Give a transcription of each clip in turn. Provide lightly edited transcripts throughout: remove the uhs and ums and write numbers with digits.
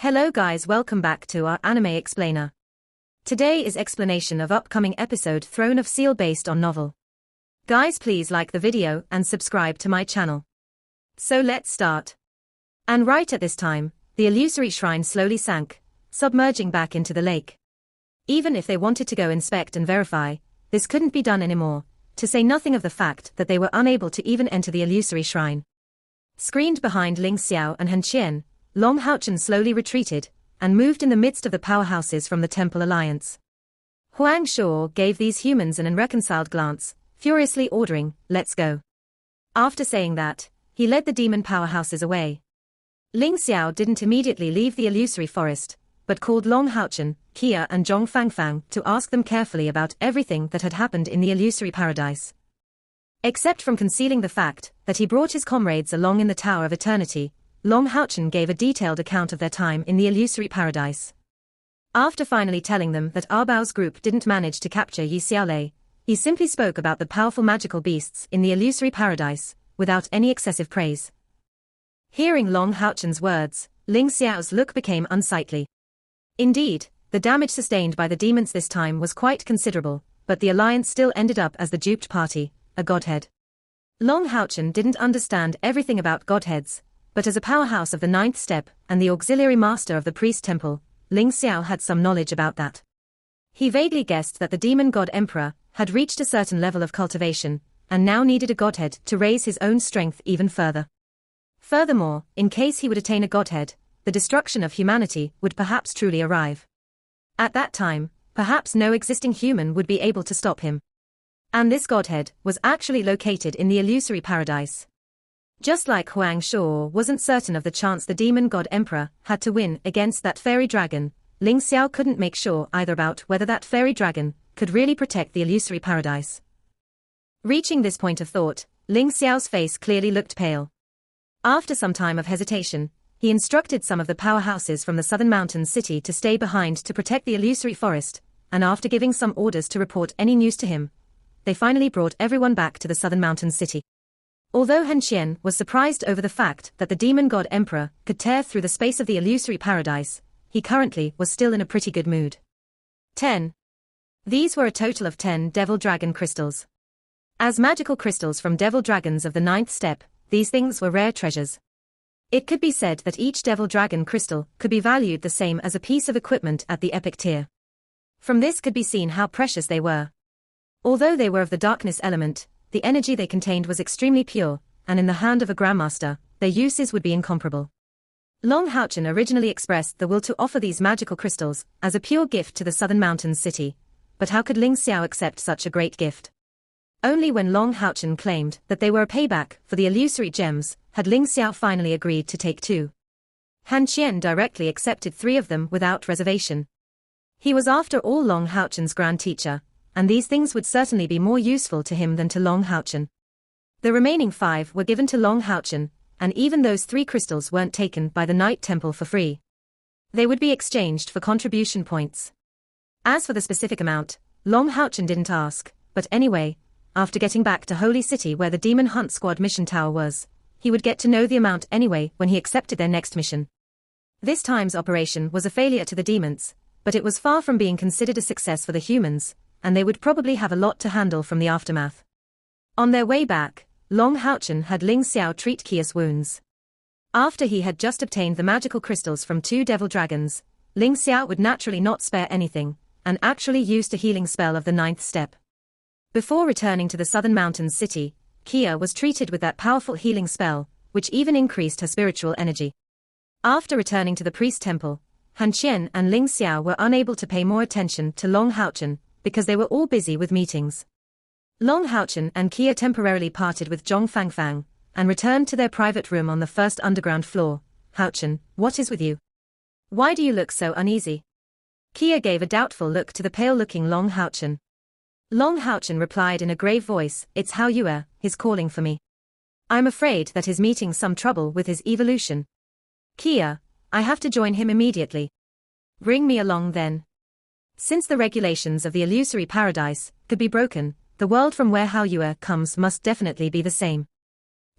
Hello guys, welcome back to our anime explainer. Today is explanation of upcoming episode Throne of Seal based on novel. Guys, please like the video and subscribe to my channel. So let's start. And right at this time, the illusory shrine slowly sank, submerging back into the lake. Even if they wanted to go inspect and verify, this couldn't be done anymore, to say nothing of the fact that they were unable to even enter the illusory shrine. Screened behind Ling Xiao and Han Qian, Long Haochen slowly retreated, and moved in the midst of the powerhouses from the Temple Alliance. Huang Shuo gave these humans an unreconciled glance, furiously ordering, "Let's go." After saying that, he led the demon powerhouses away. Ling Xiao didn't immediately leave the illusory forest, but called Long Haochen, Kia and Zhong Fangfang to ask them carefully about everything that had happened in the illusory paradise. Except from concealing the fact that he brought his comrades along in the Tower of Eternity, Long Haochen gave a detailed account of their time in the illusory paradise. After finally telling them that Arbao's group didn't manage to capture Yi Xiaolei, he simply spoke about the powerful magical beasts in the illusory paradise, without any excessive praise. Hearing Long Haochen's words, Ling Xiao's look became unsightly. Indeed, the damage sustained by the demons this time was quite considerable, but the alliance still ended up as the duped party, a godhead. Long Haochen didn't understand everything about godheads, but as a powerhouse of the ninth step and the auxiliary master of the priest temple, Ling Xiao had some knowledge about that. He vaguely guessed that the demon god emperor had reached a certain level of cultivation, and now needed a godhead to raise his own strength even further. Furthermore, in case he would attain a godhead, the destruction of humanity would perhaps truly arrive. At that time, perhaps no existing human would be able to stop him. And this godhead was actually located in the illusory paradise. Just like Huang Shuo wasn't certain of the chance the demon god emperor had to win against that fairy dragon, Ling Xiao couldn't make sure either about whether that fairy dragon could really protect the illusory paradise. Reaching this point of thought, Ling Xiao's face clearly looked pale. After some time of hesitation, he instructed some of the powerhouses from the southern mountain city to stay behind to protect the illusory forest, and after giving some orders to report any news to him, they finally brought everyone back to the southern mountain city. Although Han Qian was surprised over the fact that the demon god emperor could tear through the space of the illusory paradise, he currently was still in a pretty good mood. 10. These were a total of 10 devil dragon crystals. As magical crystals from devil dragons of the ninth step, these things were rare treasures. It could be said that each devil dragon crystal could be valued the same as a piece of equipment at the epic tier. From this could be seen how precious they were. Although they were of the darkness element, the energy they contained was extremely pure, and in the hand of a grandmaster, their uses would be incomparable. Long Haochen originally expressed the will to offer these magical crystals as a pure gift to the southern mountains city, but how could Ling Xiao accept such a great gift? Only when Long Haochen claimed that they were a payback for the illusory gems had Ling Xiao finally agreed to take 2. Han Qian directly accepted 3 of them without reservation. He was after all Long Haochen's grand teacher, and these things would certainly be more useful to him than to Long Haochen. The remaining 5 were given to Long Haochen, and even those 3 crystals weren't taken by the Night Temple for free. They would be exchanged for contribution points. As for the specific amount, Long Haochen didn't ask, but anyway, after getting back to Holy City where the Demon Hunt Squad mission tower was, he would get to know the amount anyway when he accepted their next mission. This time's operation was a failure to the demons, but it was far from being considered a success for the humans, and they would probably have a lot to handle from the aftermath. On their way back, Long Haochen had Ling Xiao treat Kia's wounds. After he had just obtained the magical crystals from 2 devil dragons, Ling Xiao would naturally not spare anything, and actually used a healing spell of the 9th step. Before returning to the southern mountains city, Kia was treated with that powerful healing spell, which even increased her spiritual energy. After returning to the priest temple, Han Qian and Ling Xiao were unable to pay more attention to Long Haochen, because they were all busy with meetings. Long Haochen and Kia temporarily parted with Zhong Fangfang, and returned to their private room on the first underground floor. "Haochen, what is with you? Why do you look so uneasy?" Kia gave a doubtful look to the pale-looking Long Haochen. Long Haochen replied in a grave voice, "It's Hao Yue, he's calling for me. I'm afraid that he's meeting some trouble with his evolution. Kia, I have to join him immediately. Bring me along then." Since the regulations of the illusory paradise could be broken, the world from where Hao Yue comes must definitely be the same.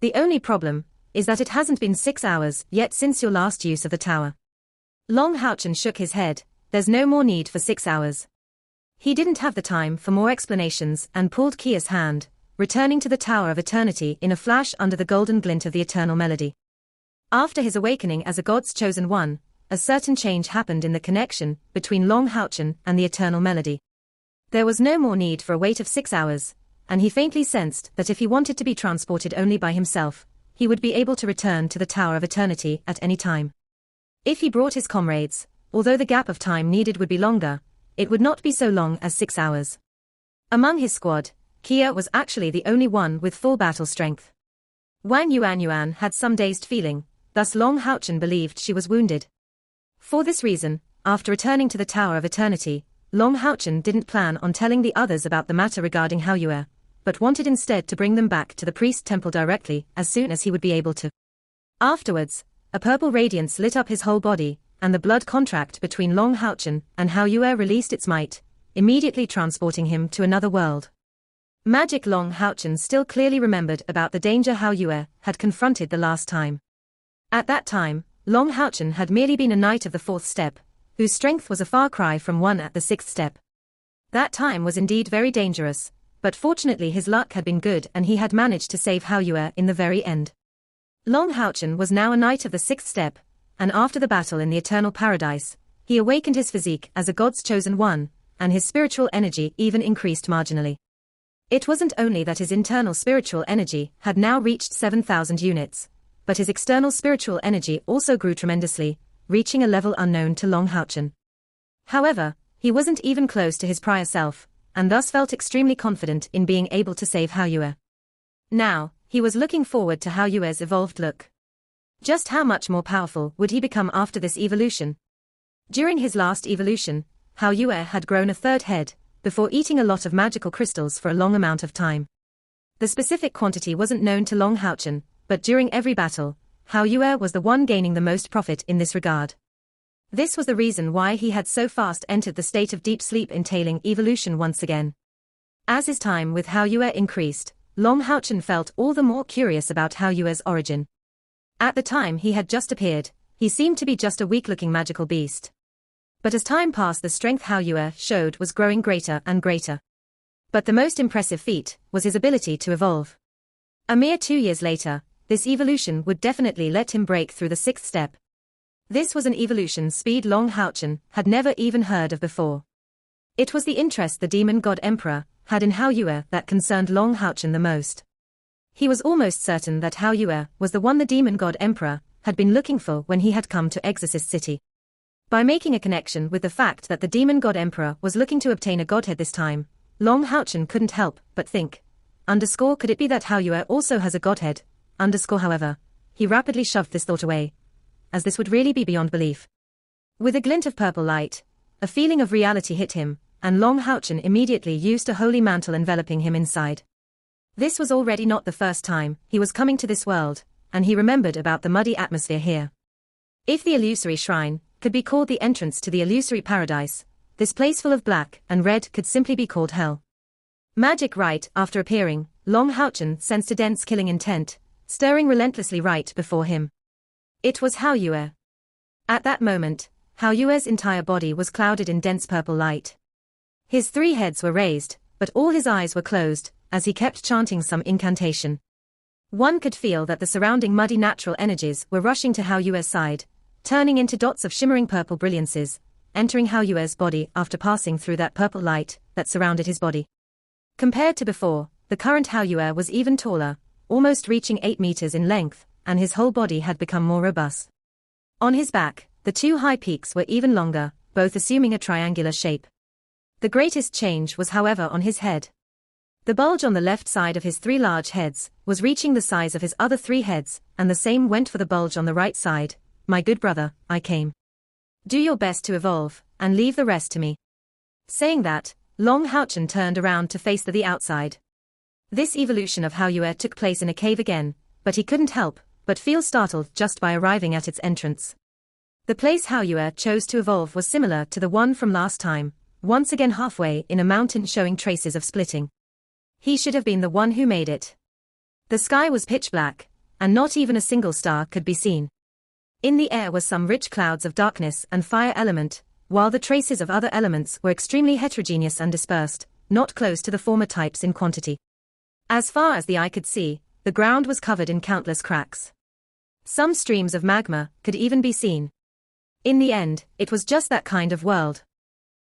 The only problem is that it hasn't been 6 hours yet since your last use of the tower. Long Houchen shook his head. There's no more need for 6 hours. He didn't have the time for more explanations and pulled Kia's hand, returning to the Tower of Eternity in a flash under the golden glint of the eternal melody. After his awakening as a god's chosen one, a certain change happened in the connection between Long Houchen and the eternal melody. There was no more need for a wait of 6 hours, and he faintly sensed that if he wanted to be transported only by himself, he would be able to return to the Tower of Eternity at any time. If he brought his comrades, although the gap of time needed would be longer, it would not be so long as 6 hours. Among his squad, Kia was actually the only one with full battle strength. Wang Yuan had some dazed feeling, thus Long Houchen believed she was wounded. For this reason, after returning to the Tower of Eternity, Long Houchen didn't plan on telling the others about the matter regarding Hao Yue, but wanted instead to bring them back to the priest temple directly as soon as he would be able to. Afterwards, a purple radiance lit up his whole body, and the blood contract between Long Houchen and Hao Yue released its might, immediately transporting him to another world. Magic Long Houchen still clearly remembered about the danger Hao Yue had confronted the last time. At that time, Long Houchen had merely been a knight of the 4th step, whose strength was a far cry from one at the 6th step. That time was indeed very dangerous, but fortunately his luck had been good and he had managed to save Hao Yue in the very end. Long Houchen was now a knight of the 6th step, and after the battle in the Eternal Paradise, he awakened his physique as a god's chosen one, and his spiritual energy even increased marginally. It wasn't only that his internal spiritual energy had now reached 7,000 units, but his external spiritual energy also grew tremendously, reaching a level unknown to Long Houchen. However, he wasn't even close to his prior self, and thus felt extremely confident in being able to save Hao Yue. Now, he was looking forward to Hao Yue's evolved look. Just how much more powerful would he become after this evolution? During his last evolution, Hao Yue had grown a 3rd head, before eating a lot of magical crystals for a long amount of time. The specific quantity wasn't known to Long Houchen, but during every battle, Hao Yue was the one gaining the most profit in this regard. This was the reason why he had so fast entered the state of deep sleep entailing evolution once again. As his time with Hao Yue increased, Long Houchen felt all the more curious about Hao Yue's origin. At the time he had just appeared, he seemed to be just a weak-looking magical beast. But as time passed, the strength Hao Yue showed was growing greater and greater. But the most impressive feat was his ability to evolve. A mere 2 years later, this evolution would definitely let him break through the 6th step. This was an evolution speed Long Houchen had never even heard of before. It was the interest the demon god emperor had in Hao Yue that concerned Long Houchen the most. He was almost certain that Hao Yue was the one the demon god emperor had been looking for when he had come to Exorcist City. By making a connection with the fact that the demon god emperor was looking to obtain a godhead this time, Long Houchen couldn't help but think, could it be that Hao Yue also has a godhead? However, he rapidly shoved this thought away, as this would really be beyond belief. With a glint of purple light, a feeling of reality hit him, and Long Houchen immediately used a holy mantle enveloping him inside. This was already not the first time he was coming to this world, and he remembered about the muddy atmosphere here. If the illusory shrine could be called the entrance to the illusory paradise, this place full of black and red could simply be called hell. Magic right after appearing, Long Houchen sensed a dense killing intent, stirring relentlessly right before him. It was Hao Yue. At that moment, Hao Yue's entire body was clouded in dense purple light. His 3 heads were raised, but all his eyes were closed, as he kept chanting some incantation. One could feel that the surrounding muddy natural energies were rushing to Hao Yue's side, turning into dots of shimmering purple brilliances, entering Hao Yue's body after passing through that purple light that surrounded his body. Compared to before, the current Hao Yue was even taller, almost reaching 8 meters in length, and his whole body had become more robust. On his back, the 2 high peaks were even longer, both assuming a triangular shape. The greatest change was, however, on his head. The bulge on the left side of his 3 large heads was reaching the size of his other 3 heads, and the same went for the bulge on the right side. My good brother, I came. Do your best to evolve, and leave the rest to me. Saying that, Long Houchen turned around to face the outside. This evolution of Hao Yue took place in a cave again, but he couldn't help but feel startled just by arriving at its entrance. The place Hao Yue chose to evolve was similar to the one from last time, once again halfway in a mountain showing traces of splitting. He should have been the one who made it. The sky was pitch black, and not even a single star could be seen. In the air was some rich clouds of darkness and fire element, while the traces of other elements were extremely heterogeneous and dispersed, not close to the former types in quantity. As far as the eye could see, the ground was covered in countless cracks. Some streams of magma could even be seen. In the end, it was just that kind of world.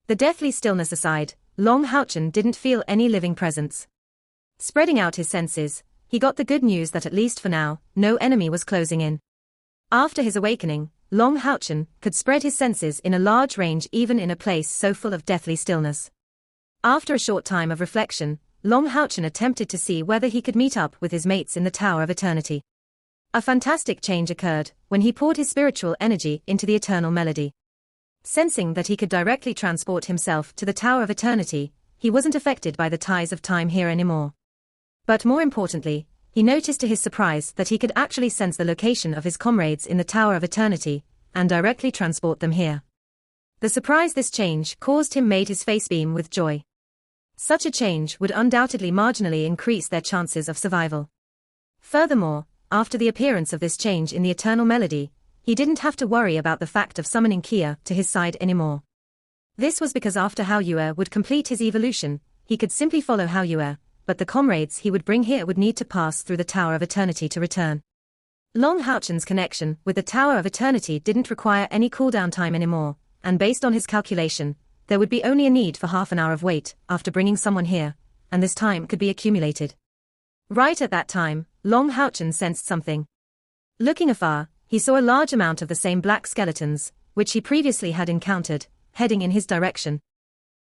The deathly stillness aside, Long Houchen didn't feel any living presence. Spreading out his senses, he got the good news that at least for now, no enemy was closing in. After his awakening, Long Houchen could spread his senses in a large range even in a place so full of deathly stillness. After a short time of reflection, Long Houchen attempted to see whether he could meet up with his mates in the Tower of Eternity. A fantastic change occurred when he poured his spiritual energy into the eternal melody. Sensing that he could directly transport himself to the Tower of Eternity, he wasn't affected by the ties of time here anymore. But more importantly, he noticed to his surprise that he could actually sense the location of his comrades in the Tower of Eternity, and directly transport them here. The surprise this change caused him made his face beam with joy. Such a change would undoubtedly marginally increase their chances of survival. Furthermore, after the appearance of this change in the eternal melody, he didn't have to worry about the fact of summoning Kia to his side anymore. This was because after Hao Yue would complete his evolution, he could simply follow Hao Yue, but the comrades he would bring here would need to pass through the Tower of Eternity to return. Long Houchen's connection with the Tower of Eternity didn't require any cooldown time anymore, and based on his calculation, there would be only a need for half an hour of wait after bringing someone here, and this time could be accumulated. Right at that time, Long Houchen sensed something. Looking afar, he saw a large amount of the same black skeletons, which he previously had encountered, heading in his direction.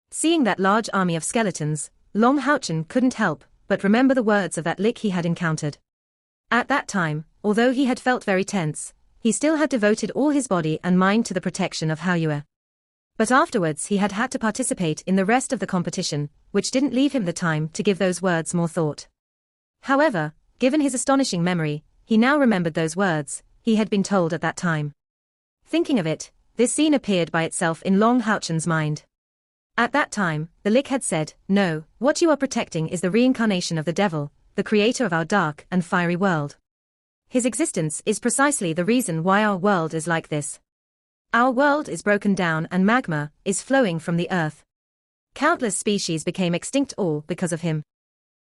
Seeing that large army of skeletons, Long Houchen couldn't help but remember the words of that lick he had encountered. At that time, although he had felt very tense, he still had devoted all his body and mind to the protection of Hao Yue. But afterwards he had had to participate in the rest of the competition, which didn't leave him the time to give those words more thought. However, given his astonishing memory, he now remembered those words he had been told at that time. Thinking of it, this scene appeared by itself in Long Houchen's mind. At that time, the Lick had said, "No, what you are protecting is the reincarnation of the devil, the creator of our dark and fiery world. His existence is precisely the reason why our world is like this. Our world is broken down and magma is flowing from the earth. Countless species became extinct all because of him.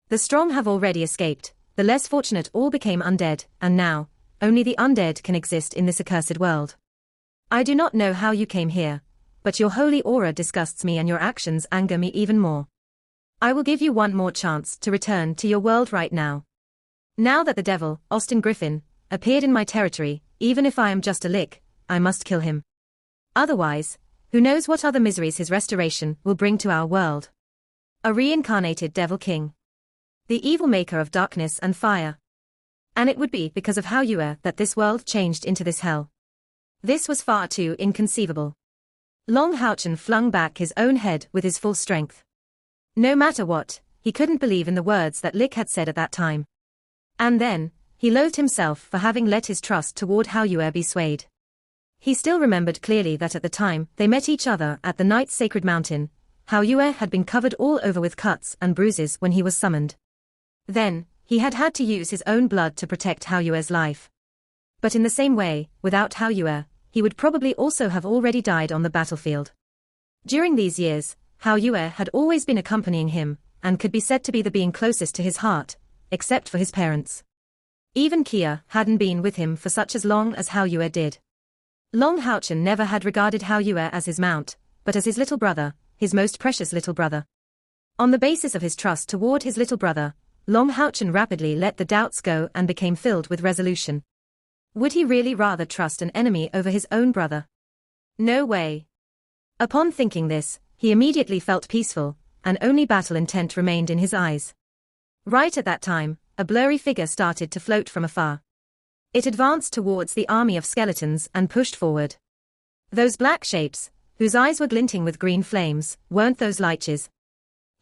The strong have already escaped, the less fortunate all became undead, and now, only the undead can exist in this accursed world. I do not know how you came here, but your holy aura disgusts me and your actions anger me even more. I will give you one more chance to return to your world right now. Now that the devil, Austin Griffin, appeared in my territory, even if I am just a lick, I must kill him. Otherwise, who knows what other miseries his restoration will bring to our world. A reincarnated Devil King. The evil maker of darkness and fire. And it would be because of Hao Yue that this world changed into this hell. This was far too inconceivable. Long Houchen flung back his own head with his full strength. No matter what, he couldn't believe in the words that Lick had said at that time. And then, he loathed himself for having let his trust toward Hao Yue be swayed. He still remembered clearly that at the time they met each other at the Night's Sacred Mountain, Hao Yue had been covered all over with cuts and bruises when he was summoned. Then, he had had to use his own blood to protect Hao Yue's life. But in the same way, without Hao Yue, he would probably also have already died on the battlefield. During these years, Hao Yue had always been accompanying him, and could be said to be the being closest to his heart, except for his parents. Even Kia hadn't been with him for such as long as Hao Yue did. Long Houchen never had regarded Hao Yue as his mount, but as his little brother, his most precious little brother. On the basis of his trust toward his little brother, Long Houchen rapidly let the doubts go and became filled with resolution. Would he really rather trust an enemy over his own brother? No way. Upon thinking this, he immediately felt peaceful, and only battle intent remained in his eyes. Right at that time, a blurry figure started to float from afar. It advanced towards the army of skeletons and pushed forward. Those black shapes, whose eyes were glinting with green flames, weren't those liches.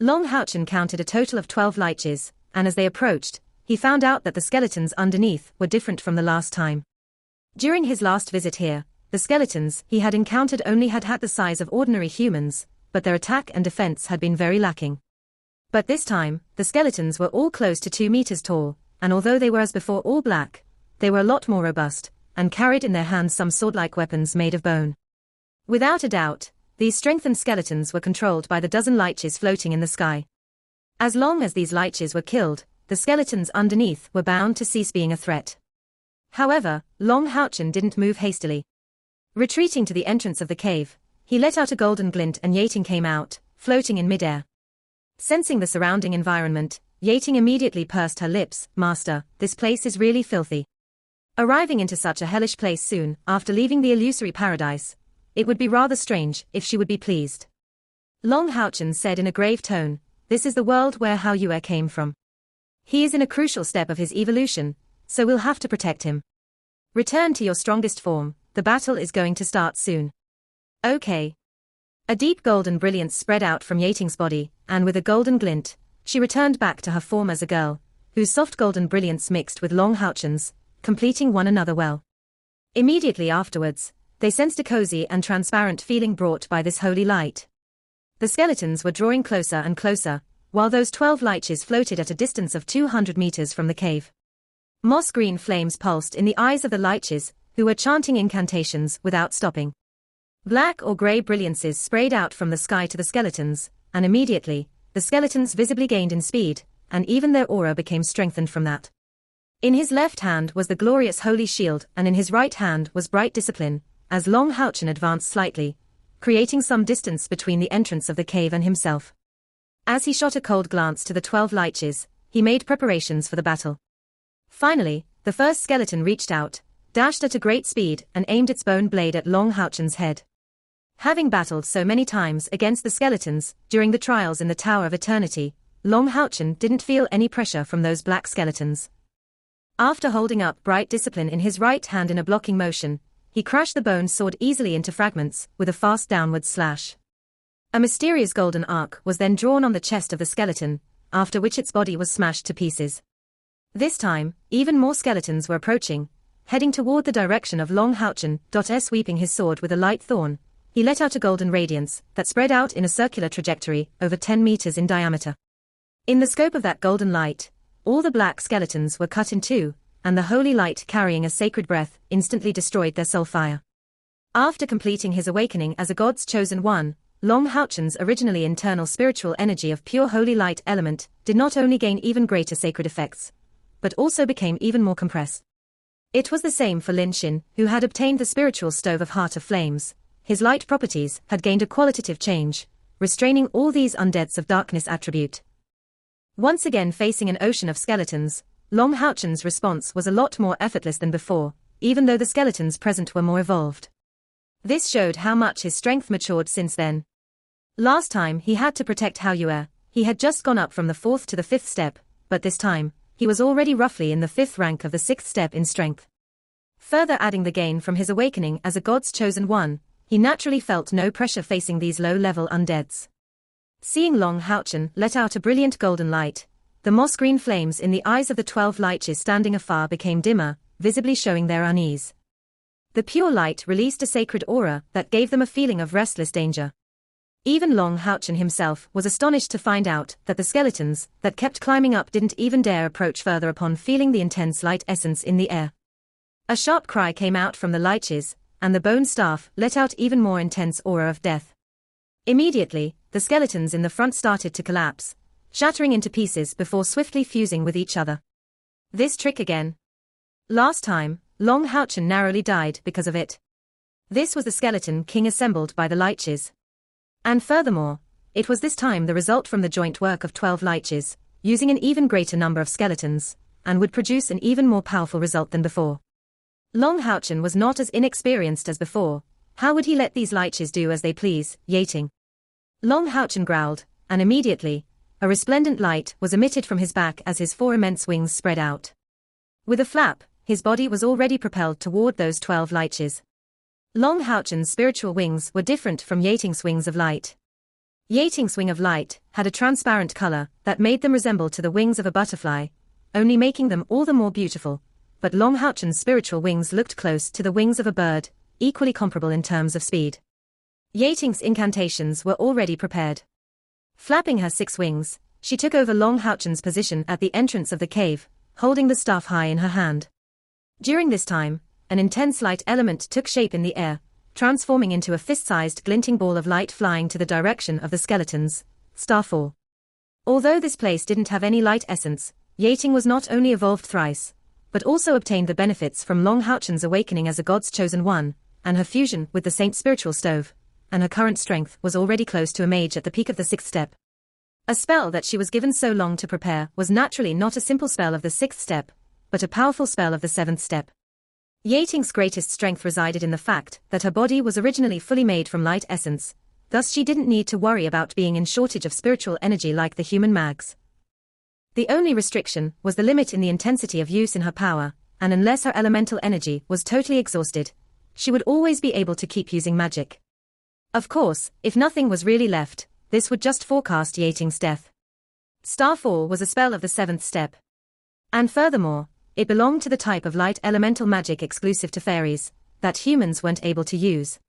Long Houchen counted a total of 12 liches, and as they approached, he found out that the skeletons underneath were different from the last time. During his last visit here, the skeletons he had encountered only had the size of ordinary humans, but their attack and defense had been very lacking. But this time, the skeletons were all close to 2 meters tall, and although they were as before all black, they were a lot more robust, and carried in their hands some sword-like weapons made of bone. Without a doubt, these strengthened skeletons were controlled by the dozen liches floating in the sky. As long as these liches were killed, the skeletons underneath were bound to cease being a threat. However, Long Houchen didn't move hastily. Retreating to the entrance of the cave, he let out a golden glint and Yating came out, floating in midair. Sensing the surrounding environment, Yating immediately pursed her lips. "Master, this place is really filthy." Arriving into such a hellish place soon after leaving the illusory paradise, it would be rather strange if she would be pleased. Long Houchen said in a grave tone, "This is the world where Hao Yue came from. He is in a crucial step of his evolution, so we'll have to protect him. Return to your strongest form, the battle is going to start soon." "Okay." A deep golden brilliance spread out from Yating's body, and with a golden glint, she returned back to her form as a girl, whose soft golden brilliance mixed with Long Houchen's, completing one another well. Immediately afterwards, they sensed a cozy and transparent feeling brought by this holy light. The skeletons were drawing closer and closer, while those 12 liches floated at a distance of 200 meters from the cave. Moss-green flames pulsed in the eyes of the liches, who were chanting incantations without stopping. Black or grey brilliances sprayed out from the sky to the skeletons, and immediately, the skeletons visibly gained in speed, and even their aura became strengthened from that. In his left hand was the glorious holy shield, and in his right hand was bright discipline, as Long Houchen advanced slightly, creating some distance between the entrance of the cave and himself. As he shot a cold glance to the 12 liches, he made preparations for the battle. Finally, the first skeleton reached out, dashed at a great speed, and aimed its bone blade at Long Houchen's head. Having battled so many times against the skeletons during the trials in the Tower of Eternity, Long Houchen didn't feel any pressure from those black skeletons. After holding up bright discipline in his right hand in a blocking motion, he crashed the bone sword easily into fragments with a fast downward slash. A mysterious golden arc was then drawn on the chest of the skeleton, after which its body was smashed to pieces. This time, even more skeletons were approaching, heading toward the direction of Long Houchen. Sweeping his sword with a light thorn, he let out a golden radiance that spread out in a circular trajectory over 10 meters in diameter. In the scope of that golden light, all the black skeletons were cut in two, and the holy light carrying a sacred breath instantly destroyed their soul fire. After completing his awakening as a god's chosen one, Long Houchen's originally internal spiritual energy of pure holy light element did not only gain even greater sacred effects, but also became even more compressed. It was the same for Lin Xin, who had obtained the spiritual stove of Heart of Flames. His light properties had gained a qualitative change, restraining all these undeads of darkness attribute. Once again facing an ocean of skeletons, Long Houchen's response was a lot more effortless than before, even though the skeletons present were more evolved. This showed how much his strength matured since then. Last time he had to protect Hao Yue, he had just gone up from the 4th to the 5th step, but this time, he was already roughly in the 5th rank of the 6th step in strength. Further adding the gain from his awakening as a god's chosen one, he naturally felt no pressure facing these low-level undeads. Seeing Long Houchen let out a brilliant golden light, the moss-green flames in the eyes of the 12 liches standing afar became dimmer, visibly showing their unease. The pure light released a sacred aura that gave them a feeling of restless danger. Even Long Houchen himself was astonished to find out that the skeletons that kept climbing up didn't even dare approach further upon feeling the intense light essence in the air. A sharp cry came out from the liches, and the bone staff let out even more intense aura of death. Immediately, the skeletons in the front started to collapse, shattering into pieces before swiftly fusing with each other. This trick again. Last time, Long Houchen narrowly died because of it. This was the skeleton king assembled by the liches. And furthermore, it was this time the result from the joint work of 12 liches, using an even greater number of skeletons, and would produce an even more powerful result than before. Long Houchen was not as inexperienced as before. How would he let these liches do as they please? Yating. Long Houchen growled, and immediately, a resplendent light was emitted from his back as his 4 immense wings spread out. With a flap, his body was already propelled toward those 12 liches. Long Houchen's spiritual wings were different from Yating's wings of light. Yating's wing of light had a transparent color that made them resemble to the wings of a butterfly, only making them all the more beautiful, but Long Houchen's spiritual wings looked close to the wings of a bird, equally comparable in terms of speed. Yating's incantations were already prepared. Flapping her 6 wings, she took over Long Houchen's position at the entrance of the cave, holding the staff high in her hand. During this time, an intense light element took shape in the air, transforming into a fist-sized glinting ball of light flying to the direction of the skeletons. Star 4. Although this place didn't have any light essence, Yating was not only evolved thrice, but also obtained the benefits from Long Houchen's awakening as a god's chosen one, and her fusion with the saint's spiritual stove, and her current strength was already close to a mage at the peak of the 6th step. A spell that she was given so long to prepare was naturally not a simple spell of the 6th step, but a powerful spell of the 7th step. Yating's greatest strength resided in the fact that her body was originally fully made from light essence, thus she didn't need to worry about being in shortage of spiritual energy like the human mags. The only restriction was the limit in the intensity of use in her power, and unless her elemental energy was totally exhausted, she would always be able to keep using magic. Of course, if nothing was really left, this would just forecast Yating's death. Starfall was a spell of the 7th step. And furthermore, it belonged to the type of light elemental magic exclusive to fairies, that humans weren't able to use.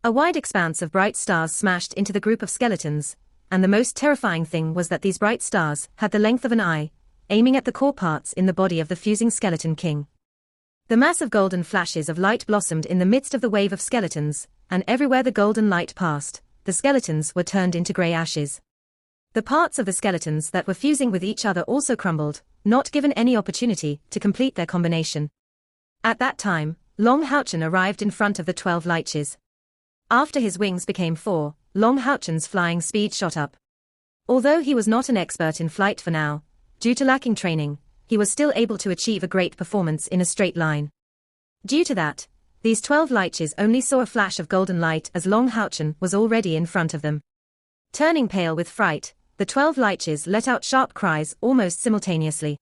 A wide expanse of bright stars smashed into the group of skeletons, and the most terrifying thing was that these bright stars had the length of an eye, aiming at the core parts in the body of the fusing skeleton king. The mass of golden flashes of light blossomed in the midst of the wave of skeletons, and everywhere the golden light passed, the skeletons were turned into grey ashes. The parts of the skeletons that were fusing with each other also crumbled, not given any opportunity to complete their combination. At that time, Long Houchen arrived in front of the 12 liches. After his wings became 4, Long Houchen's flying speed shot up. Although he was not an expert in flight for now, due to lacking training, he was still able to achieve a great performance in a straight line. Due to that, these 12 liches only saw a flash of golden light as Long Houchen was already in front of them. Turning pale with fright, the 12 liches let out sharp cries almost simultaneously.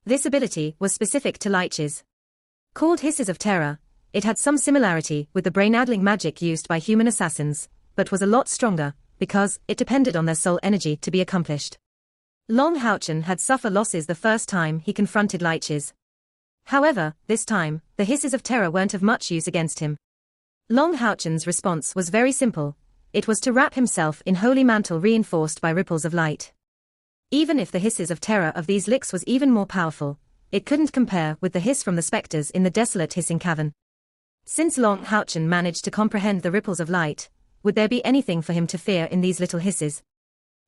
This ability was specific to liches. Called hisses of terror, it had some similarity with the brain-addling magic used by human assassins, but was a lot stronger, because it depended on their soul energy to be accomplished. Long Houchen had suffered losses the first time he confronted liches. However, this time, the hisses of terror weren't of much use against him. Long Houchen's response was very simple. It was to wrap himself in holy mantle reinforced by ripples of light. Even if the hisses of terror of these licks was even more powerful, it couldn't compare with the hiss from the specters in the desolate hissing cavern. Since Long Houchen managed to comprehend the ripples of light, would there be anything for him to fear in these little hisses?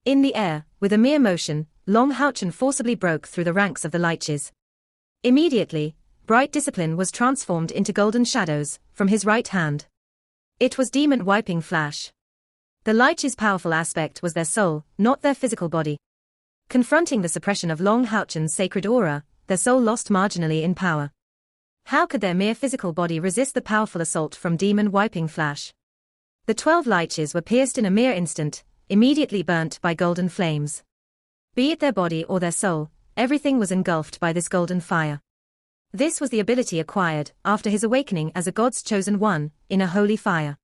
In the air, with a mere motion, Long Houchen forcibly broke through the ranks of the liches. Immediately, bright discipline was transformed into golden shadows from his right hand. It was demon wiping flash. The liches' powerful aspect was their soul, not their physical body. Confronting the suppression of Long Houchen's sacred aura, their soul lost marginally in power. How could their mere physical body resist the powerful assault from demon wiping flash? The 12 liches were pierced in a mere instant, immediately burnt by golden flames. Be it their body or their soul, everything was engulfed by this golden fire. This was the ability acquired after his awakening as a god's chosen one, in a holy fire.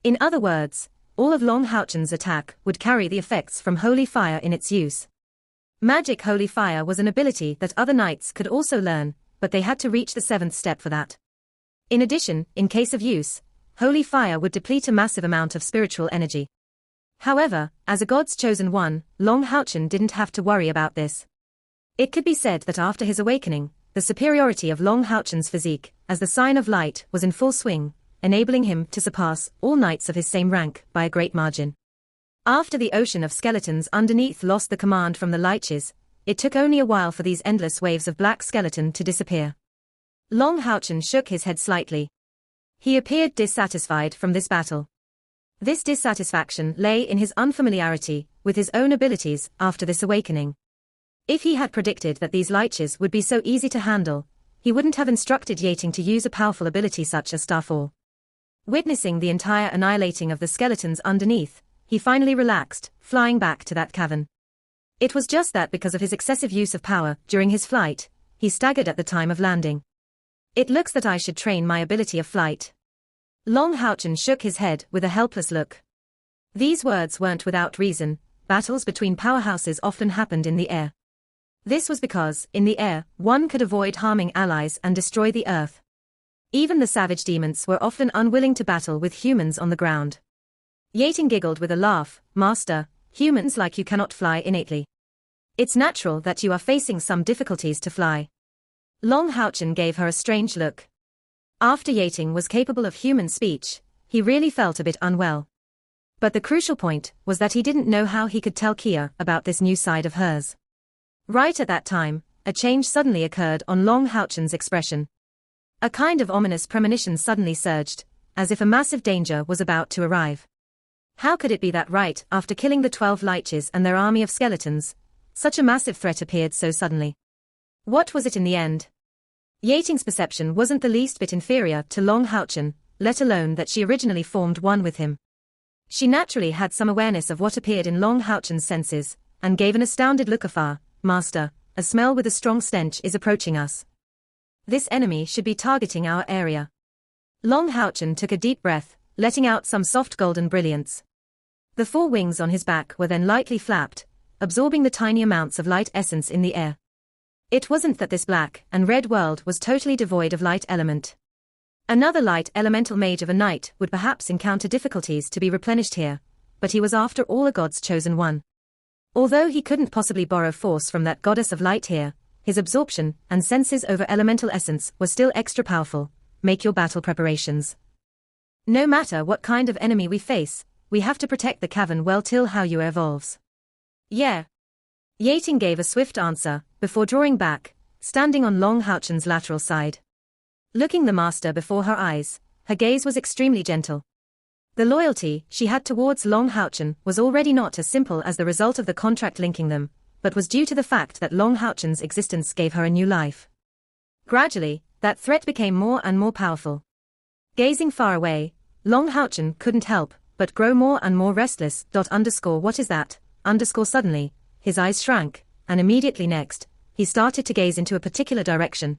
In other words, all of Long Houchen's attack would carry the effects from holy fire in its use. Magic holy fire was an ability that other knights could also learn, but they had to reach the 7th step for that. In addition, in case of use, holy fire would deplete a massive amount of spiritual energy. However, as a god's chosen one, Long Houchen didn't have to worry about this. It could be said that after his awakening, the superiority of Long Houchen's physique, as the sign of light, was in full swing, enabling him to surpass all knights of his same rank by a great margin. After the ocean of skeletons underneath lost the command from the liches, it took only a while for these endless waves of black skeleton to disappear. Long Houchen shook his head slightly. He appeared dissatisfied from this battle. This dissatisfaction lay in his unfamiliarity with his own abilities after this awakening. If he had predicted that these liches would be so easy to handle, he wouldn't have instructed Yating to use a powerful ability such as Starfall. Witnessing the entire annihilating of the skeletons underneath, he finally relaxed, flying back to that cavern. It was just that because of his excessive use of power during his flight, he staggered at the time of landing. It looks that I should train my ability of flight. Long Houchen shook his head with a helpless look. These words weren't without reason. Battles between powerhouses often happened in the air. This was because, in the air, one could avoid harming allies and destroy the earth. Even the savage demons were often unwilling to battle with humans on the ground. Yating giggled with a laugh. Master, humans like you cannot fly innately. It's natural that you are facing some difficulties to fly. Long Houchen gave her a strange look. After Yating was capable of human speech, he really felt a bit unwell. But the crucial point was that he didn't know how he could tell Kia about this new side of hers. Right at that time, a change suddenly occurred on Long Houchen's expression. A kind of ominous premonition suddenly surged, as if a massive danger was about to arrive. How could it be that right after killing the 12 liches and their army of skeletons, such a massive threat appeared so suddenly? What was it in the end? Yating's perception wasn't the least bit inferior to Long Houchen, let alone that she originally formed one with him. She naturally had some awareness of what appeared in Long Houchen's senses, and gave an astounded look of Master, a smell with a strong stench is approaching us. This enemy should be targeting our area. Long Houchen took a deep breath, letting out some soft golden brilliance. The 4 wings on his back were then lightly flapped, absorbing the tiny amounts of light essence in the air. It wasn't that this black and red world was totally devoid of light element. Another light elemental mage of a night would perhaps encounter difficulties to be replenished here, but he was after all a god's chosen one. Although he couldn't possibly borrow force from that goddess of light here, his absorption and senses over elemental essence were still extra powerful. Make your battle preparations. No matter what kind of enemy we face, we have to protect the cavern well till how you evolves. Yeah. Yating gave a swift answer, before drawing back, standing on Long Houchen's lateral side. Looking the master before her eyes, her gaze was extremely gentle. The loyalty she had towards Long Houchen was already not as simple as the result of the contract linking them, but was due to the fact that Long Houchen's existence gave her a new life. Gradually, that threat became more and more powerful. Gazing far away, Long Houchen couldn't help but grow more and more restless. What is that? Suddenly, his eyes shrank, and immediately next, he started to gaze into a particular direction.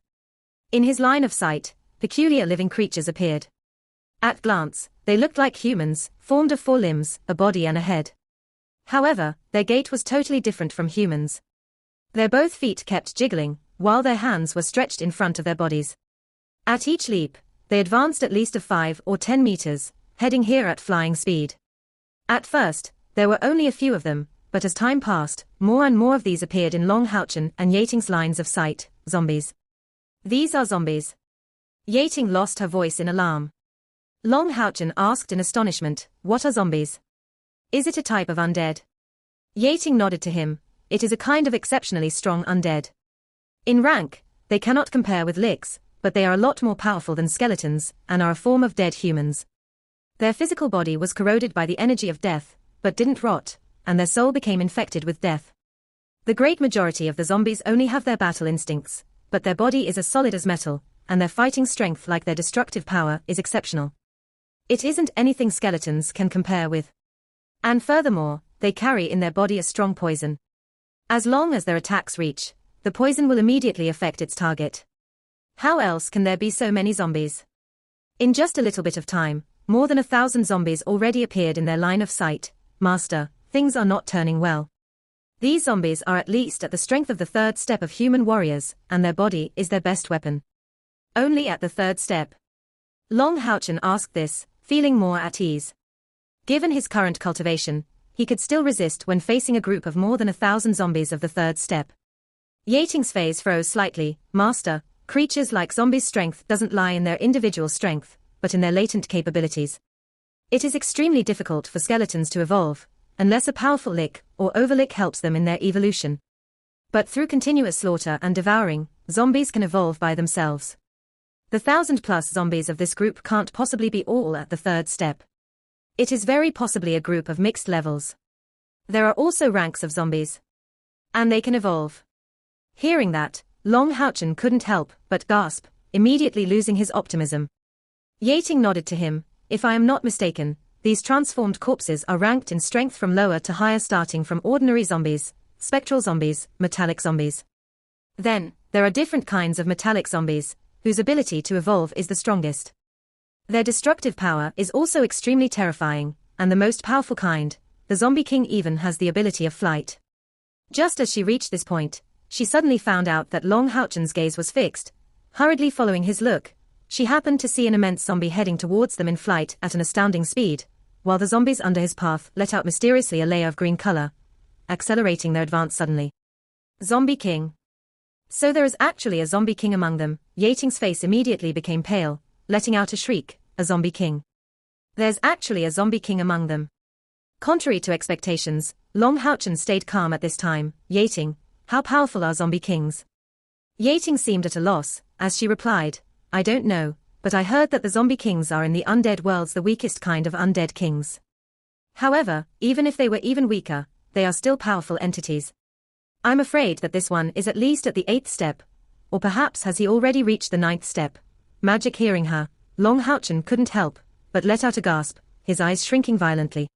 In his line of sight, peculiar living creatures appeared. At glance, they looked like humans, formed of 4 limbs, a body and a head. However, their gait was totally different from humans. Their both feet kept jiggling, while their hands were stretched in front of their bodies. At each leap, they advanced at least 5 or 10 meters, heading here at flying speed. At first, there were only a few of them, but as time passed, more and more of these appeared in Long Houchen and Yating's lines of sight. Zombies. These are zombies. Yating lost her voice in alarm. Long Houchen asked in astonishment, what are zombies? Is it a type of undead? Yating nodded to him, it is a kind of exceptionally strong undead. In rank, they cannot compare with licks, but they are a lot more powerful than skeletons, and are a form of dead humans. Their physical body was corroded by the energy of death, but didn't rot, and their soul became infected with death. The great majority of the zombies only have their battle instincts, but their body is as solid as metal, and their fighting strength like their destructive power is exceptional. It isn't anything skeletons can compare with. And furthermore, they carry in their body a strong poison. As long as their attacks reach, the poison will immediately affect its target. How else can there be so many zombies? In just a little bit of time, more than 1,000 zombies already appeared in their line of sight. Master, things are not turning well. These zombies are at least at the strength of the 3rd step of human warriors, and their body is their best weapon. Only at the 3rd step. Long Houchen asked this, feeling more at ease. Given his current cultivation, he could still resist when facing a group of more than 1,000 zombies of the 3rd step. Yating's face froze slightly. Master, creatures like zombies' strength doesn't lie in their individual strength, but in their latent capabilities. It is extremely difficult for skeletons to evolve, unless a powerful lick or overlick helps them in their evolution. But through continuous slaughter and devouring, zombies can evolve by themselves. The 1,000+ zombies of this group can't possibly be all at the 3rd step. It is very possibly a group of mixed levels. There are also ranks of zombies. And they can evolve. Hearing that, Long Houchen couldn't help but gasp, immediately losing his optimism. Yating nodded to him. If I am not mistaken, these transformed corpses are ranked in strength from lower to higher, starting from ordinary zombies, spectral zombies, metallic zombies. Then, there are different kinds of metallic zombies, whose ability to evolve is the strongest. Their destructive power is also extremely terrifying, and the most powerful kind, the Zombie King, even has the ability of flight. Just as she reached this point, she suddenly found out that Long Houchen's gaze was fixed. Hurriedly following his look, she happened to see an immense zombie heading towards them in flight at an astounding speed, while the zombies under his path let out mysteriously a layer of green color, accelerating their advance suddenly. Zombie King. So there is actually a Zombie King among them. Yating's face immediately became pale, letting out a shriek, a zombie king. There's actually a zombie king among them. Contrary to expectations, Long Houchen stayed calm at this time. Yating, how powerful are zombie kings? Yating seemed at a loss, as she replied, I don't know, but I heard that the zombie kings are in the undead worlds the weakest kind of undead kings. However, even if they were even weaker, they are still powerful entities. I'm afraid that this one is at least at the 8th step, or perhaps has he already reached the 9th step. Magic. Hearing her, Long Houchen couldn't help but let out a gasp, his eyes shrinking violently.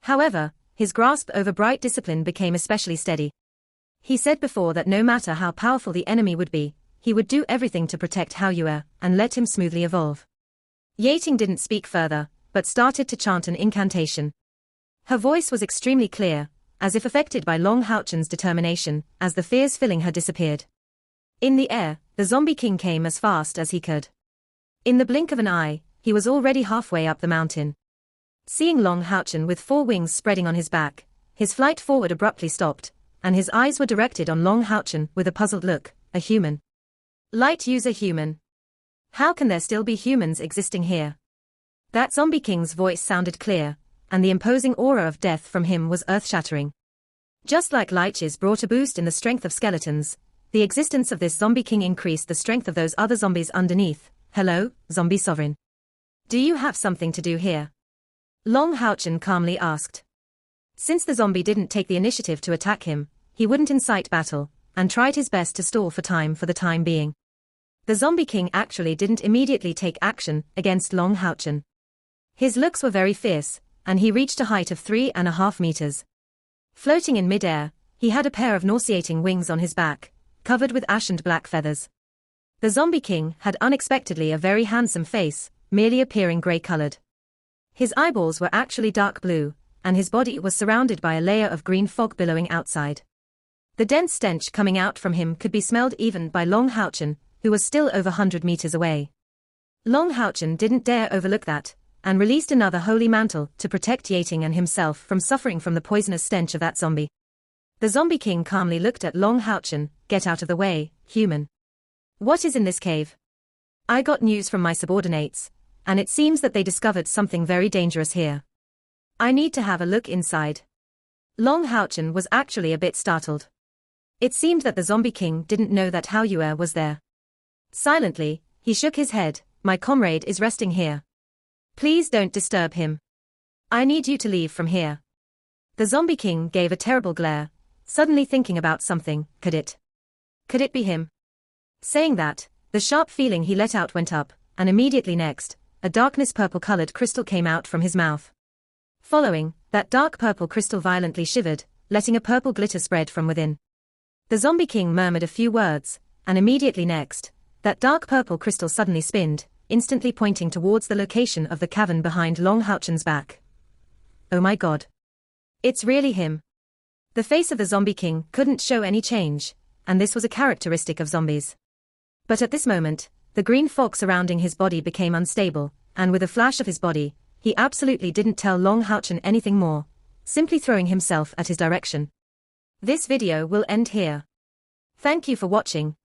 However, his grasp over bright discipline became especially steady. He said before that no matter how powerful the enemy would be, he would do everything to protect Haoyue and let him smoothly evolve. Yating didn't speak further, but started to chant an incantation. Her voice was extremely clear, as if affected by Long Houchen's determination, as the fears filling her disappeared. In the air, the zombie king came as fast as he could. In the blink of an eye, he was already halfway up the mountain. Seeing Long Houchen with 4 wings spreading on his back, his flight forward abruptly stopped, and his eyes were directed on Long Houchen with a puzzled look. A human. Light user human. How can there still be humans existing here? That zombie king's voice sounded clear, and the imposing aura of death from him was earth-shattering. Just like liches brought a boost in the strength of skeletons, the existence of this zombie king increased the strength of those other zombies underneath. Hello, zombie sovereign. Do you have something to do here? Long Houchen calmly asked. Since the zombie didn't take the initiative to attack him, he wouldn't incite battle, and tried his best to stall for the time being. The zombie king actually didn't immediately take action against Long Houchen. His looks were very fierce, and he reached a height of 3.5 meters. Floating in mid-air, he had a pair of nauseating wings on his back, covered with ashened black feathers. The zombie king had unexpectedly a very handsome face, merely appearing grey-colored. His eyeballs were actually dark blue, and his body was surrounded by a layer of green fog billowing outside. The dense stench coming out from him could be smelled even by Long Houchen, who was still over 100 meters away. Long Houchen didn't dare overlook that, and released another holy mantle to protect Yating and himself from suffering from the poisonous stench of that zombie. The zombie king calmly looked at Long Houchen. Get out of the way, human. What is in this cave? I got news from my subordinates, and it seems that they discovered something very dangerous here. I need to have a look inside. Long Houchen was actually a bit startled. It seemed that the zombie king didn't know that Haoyue was there. Silently, he shook his head. My comrade is resting here. Please don't disturb him. I need you to leave from here. The zombie king gave a terrible glare, suddenly thinking about something. Could it be him? Saying that, the sharp feeling he let out went up, and immediately next, a darkness purple-colored crystal came out from his mouth. Following, that dark purple crystal violently shivered, letting a purple glitter spread from within. The zombie king murmured a few words, and immediately next, that dark purple crystal suddenly spinned, instantly pointing towards the location of the cavern behind Long Houchen's back. Oh my god. It's really him. The face of the zombie king couldn't show any change, and this was a characteristic of zombies. But at this moment, the green fog surrounding his body became unstable, and with a flash of his body, he absolutely didn't tell Long Houchen anything more, simply throwing himself at his direction. This video will end here. Thank you for watching.